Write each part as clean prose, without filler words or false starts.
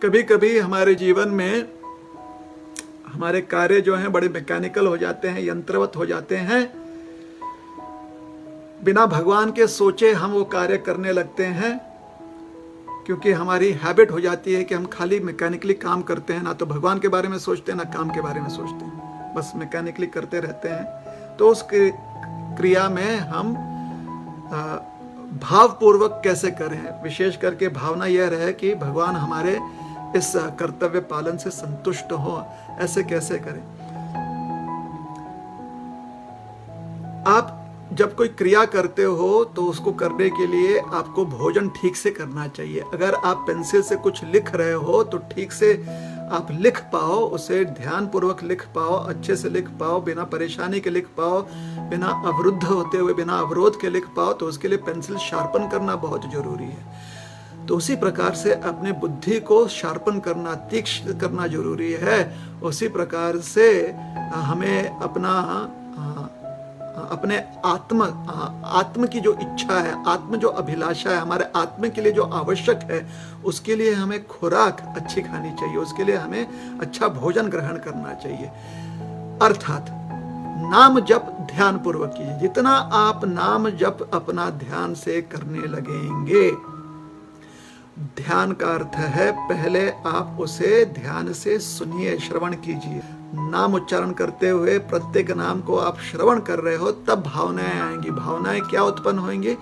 कभी कभी हमारे जीवन में हमारे कार्य जो हैं बड़े मैकेनिकल हो जाते हैं, यंत्रवत हो जाते हैं। बिना भगवान के सोचे हम वो कार्य करने लगते हैं, क्योंकि हमारी हैबिट हो जाती है कि हम खाली मैकेनिकली काम करते हैं, ना तो भगवान के बारे में सोचते हैं ना काम के बारे में सोचते हैं, बस मैकेनिकली करते रहते हैं। तो उस क्रिया में हम भावपूर्वक कैसे करें, विशेष करके भावना यह रहे कि भगवान हमारे इस कर्तव्य पालन से संतुष्ट हो, ऐसे कैसे करें। आप जब कोई क्रिया करते हो तो उसको करने के लिए आपको भोजन ठीक से करना चाहिए। अगर आप पेंसिल से कुछ लिख रहे हो तो ठीक से आप लिख पाओ, उसे ध्यान पूर्वक लिख पाओ, अच्छे से लिख पाओ, बिना परेशानी के लिख पाओ, बिना अवरुद्ध होते हुए, बिना अवरोध के लिख पाओ, तो उसके लिए पेंसिल शार्पन करना बहुत जरूरी है। तो उसी प्रकार से अपने बुद्धि को शार्पन करना, तीक्ष्ण करना जरूरी है। उसी प्रकार से हमें अपने आत्म की जो इच्छा है, आत्म जो अभिलाषा है, हमारे आत्म के लिए जो आवश्यक है, उसके लिए हमें खुराक अच्छी खानी चाहिए, उसके लिए हमें अच्छा भोजन ग्रहण करना चाहिए। अर्थात नाम जप ध्यान पूर्वक कीजिए। जितना आप नाम जप अपना ध्यान से करने लगेंगे, ध्यान का अर्थ है पहले आप उसे ध्यान से सुनिए, श्रवण कीजिए। नाम उच्चारण करते हुए प्रत्येक नाम को आप श्रवण कर रहे हो, तब भावनाएं आएंगी। भावनाएं क्या उत्पन्न होंगी?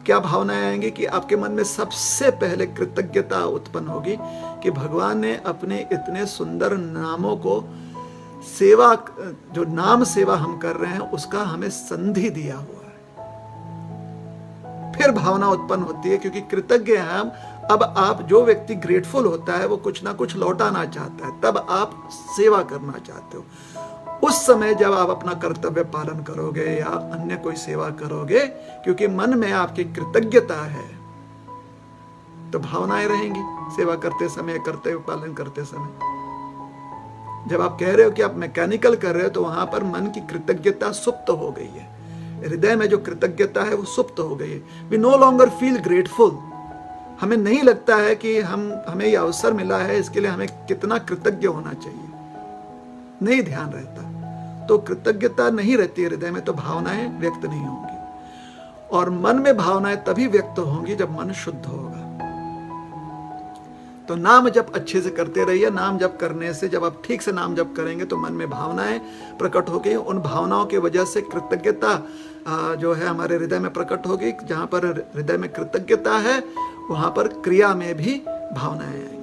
क्या भावनाएं आएंगी कि आपके मन में सबसे पहले कृतज्ञता उत्पन्न होगी कि भगवान ने अपने इतने सुंदर नामों को, सेवा, जो नाम सेवा हम कर रहे हैं उसका हमें संधि दिया हुआ है। फिर भावना उत्पन्न होती है, क्योंकि कृतज्ञ हैं हम। अब आप, जो व्यक्ति ग्रेटफुल होता है वो कुछ ना कुछ लौटाना चाहता है, तब आप सेवा करना चाहते हो। उस समय जब आप अपना कर्तव्य पालन करोगे या अन्य कोई सेवा करोगे, क्योंकि मन में आपकी कृतज्ञता है, तो भावनाएं रहेंगी सेवा करते समय, कर्तव्य पालन करते समय। जब आप कह रहे हो कि आप मैकेनिकल कर रहे हो, तो वहां पर मन की कृतज्ञता सुप्त हो गई है। हृदय में जो कृतज्ञता है वो सुप्त हो गई है। We no longer feel grateful. हमें नहीं लगता है कि हमें यह अवसर मिला है, इसके लिए हमें कितना कृतज्ञ होना चाहिए, नहीं ध्यान रहता। तो कृतज्ञता नहीं रहती हृदय में, तो भावनाएं व्यक्त नहीं होंगी। और मन में भावनाएं तभी व्यक्त होंगी जब मन शुद्ध होगा। तो नाम जप अच्छे से करते रहिए। नाम जप करने से, जब आप ठीक से नाम जप करेंगे तो मन में भावनाएं प्रकट होगी। उन भावनाओं की वजह से कृतज्ञता जो है हमारे हृदय में प्रकट होगी। जहां पर हृदय में कृतज्ञता है, वहां पर क्रिया में भी भावनाएं आएंगी।